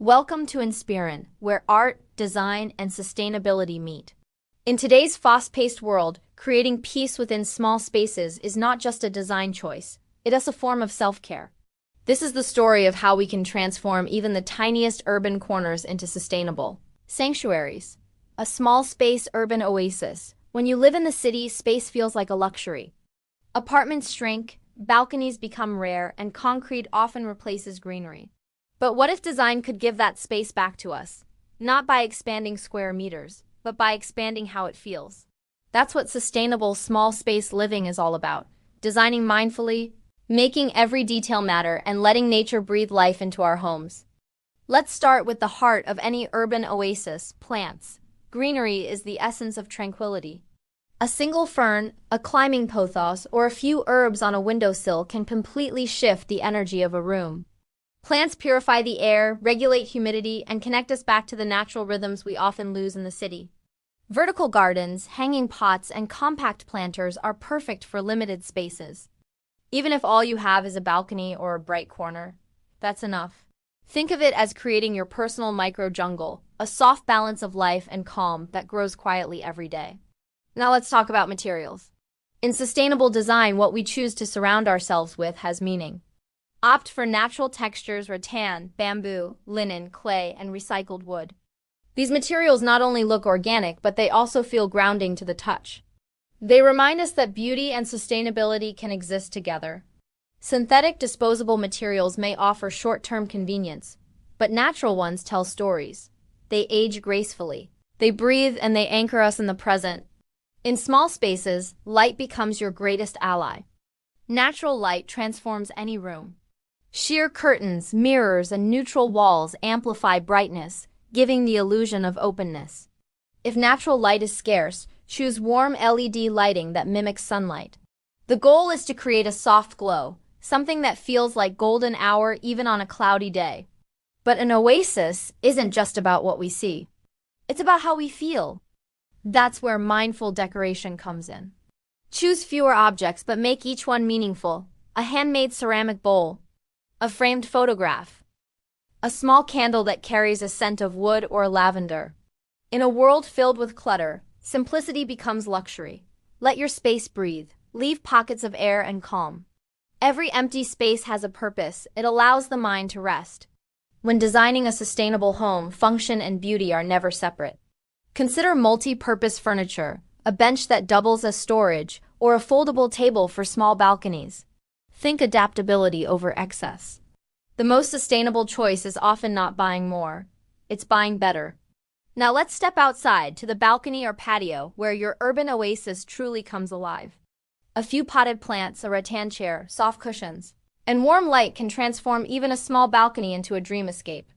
Welcome to Inspiryn, where art, design, and sustainability meet. In today's fast-paced world, creating peace within small spaces is not just a design choice, it is a form of self-care. This is the story of how we can transform even the tiniest urban corners into sustainable sanctuaries. A small space urban oasis. When you live in the city, space feels like a luxury. Apartments shrink, balconies become rare, and concrete often replaces greenery. But what if design could give that space back to us? Not by expanding square meters, but by expanding how it feels. That's what sustainable small space living is all about. Designing mindfully, making every detail matter, and letting nature breathe life into our homes. Let's start with the heart of any urban oasis, plants. Greenery is the essence of tranquility. A single fern, a climbing pothos, or a few herbs on a windowsill can completely shift the energy of a room. Plants purify the air, regulate humidity, and connect us back to the natural rhythms we often lose in the city. Vertical gardens, hanging pots, and compact planters are perfect for limited spaces. Even if all you have is a balcony or a bright corner, that's enough. Think of it as creating your personal micro-jungle, a soft balance of life and calm that grows quietly every day. Now let's talk about materials. In sustainable design, what we choose to surround ourselves with has meaning. Opt for natural textures: rattan, bamboo, linen, clay, and recycled wood. These materials not only look organic, but they also feel grounding to the touch. They remind us that beauty and sustainability can exist together. Synthetic disposable materials may offer short-term convenience, but natural ones tell stories. They age gracefully. They breathe and they anchor us in the present. In small spaces, light becomes your greatest ally. Natural light transforms any room. Sheer curtains, mirrors, and neutral walls amplify brightness, giving the illusion of openness. If natural light is scarce, choose warm LED lighting that mimics sunlight. The goal is to create a soft glow, something that feels like golden hour even on a cloudy day. But an oasis isn't just about what we see. It's about how we feel. That's where mindful decoration comes in. Choose fewer objects, but make each one meaningful. A handmade ceramic bowl, a framed photograph, a small candle that carries a scent of wood or lavender. In a world filled with clutter, simplicity becomes luxury. Let your space breathe. Leave pockets of air and calm. Every empty space has a purpose. It allows the mind to rest. When designing a sustainable home, function and beauty are never separate. Consider multi-purpose furniture, a bench that doubles as storage, or a foldable table for small balconies. Think adaptability over excess. The most sustainable choice is often not buying more. It's buying better. Now let's step outside to the balcony or patio where your urban oasis truly comes alive. A few potted plants, a rattan chair, soft cushions, and warm light can transform even a small balcony into a dream escape.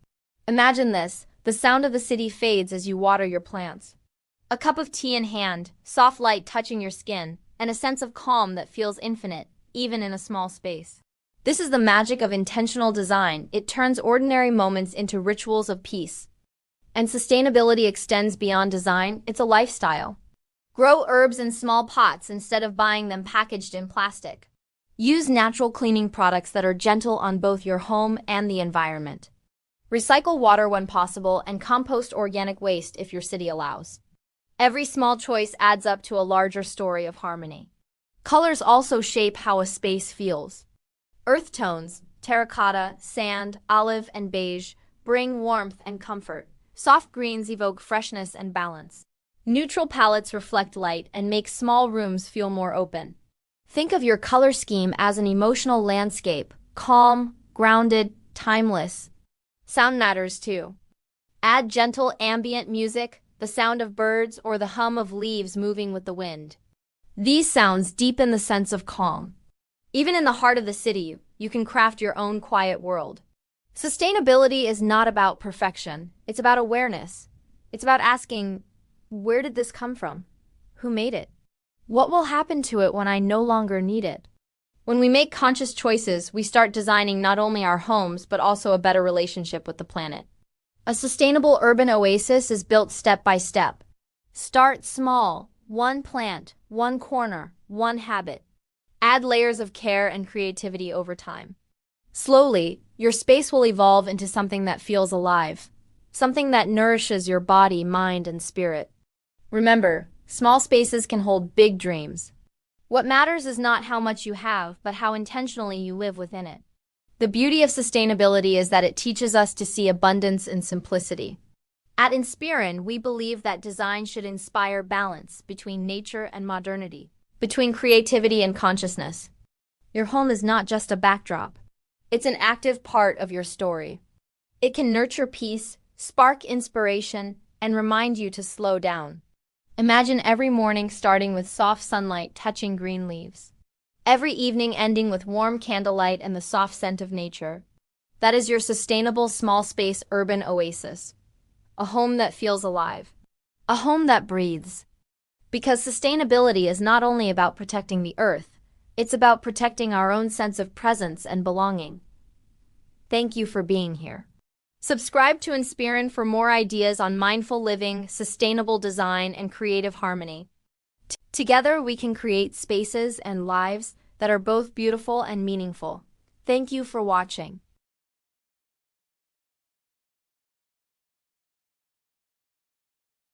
Imagine this: the sound of the city fades as you water your plants. A cup of tea in hand, soft light touching your skin, and a sense of calm that feels infinite, even in a small space. This is the magic of intentional design. It turns ordinary moments into rituals of peace. And sustainability extends beyond design. It's a lifestyle. Grow herbs in small pots instead of buying them packaged in plastic. Use natural cleaning products that are gentle on both your home and the environment. Recycle water when possible and compost organic waste if your city allows. Every small choice adds up to a larger story of harmony. Colors also shape how a space feels. Earth tones, terracotta, sand, olive, and beige, bring warmth and comfort. Soft greens evoke freshness and balance. Neutral palettes reflect light and make small rooms feel more open. Think of your color scheme as an emotional landscape, calm, grounded, timeless. Sound matters too. Add gentle ambient music, the sound of birds or the hum of leaves moving with the wind. These sounds deepen the sense of calm. Even in the heart of the city, you can craft your own quiet world. Sustainability is not about perfection. It's about awareness. It's about asking, where did this come from? Who made it? What will happen to it when I no longer need it? When we make conscious choices, we start designing not only our homes, but also a better relationship with the planet. A sustainable urban oasis is built step by step. Start small. One plant, one corner, one habit. Add layers of care and creativity over time. Slowly, your space will evolve into something that feels alive, something that nourishes your body, mind, and spirit. Remember, small spaces can hold big dreams. What matters is not how much you have, but how intentionally you live within it. The beauty of sustainability is that it teaches us to see abundance in simplicity. At Inspiryn, we believe that design should inspire balance between nature and modernity, between creativity and consciousness. Your home is not just a backdrop. It's an active part of your story. It can nurture peace, spark inspiration, and remind you to slow down. Imagine every morning starting with soft sunlight touching green leaves. Every evening ending with warm candlelight and the soft scent of nature. That is your sustainable small space urban oasis. A home that feels alive. A home that breathes. Because sustainability is not only about protecting the earth, it's about protecting our own sense of presence and belonging. Thank you for being here. Subscribe to Inspiryn for more ideas on mindful living, sustainable design, and creative harmony. Together, we can create spaces and lives that are both beautiful and meaningful. Thank you for watching.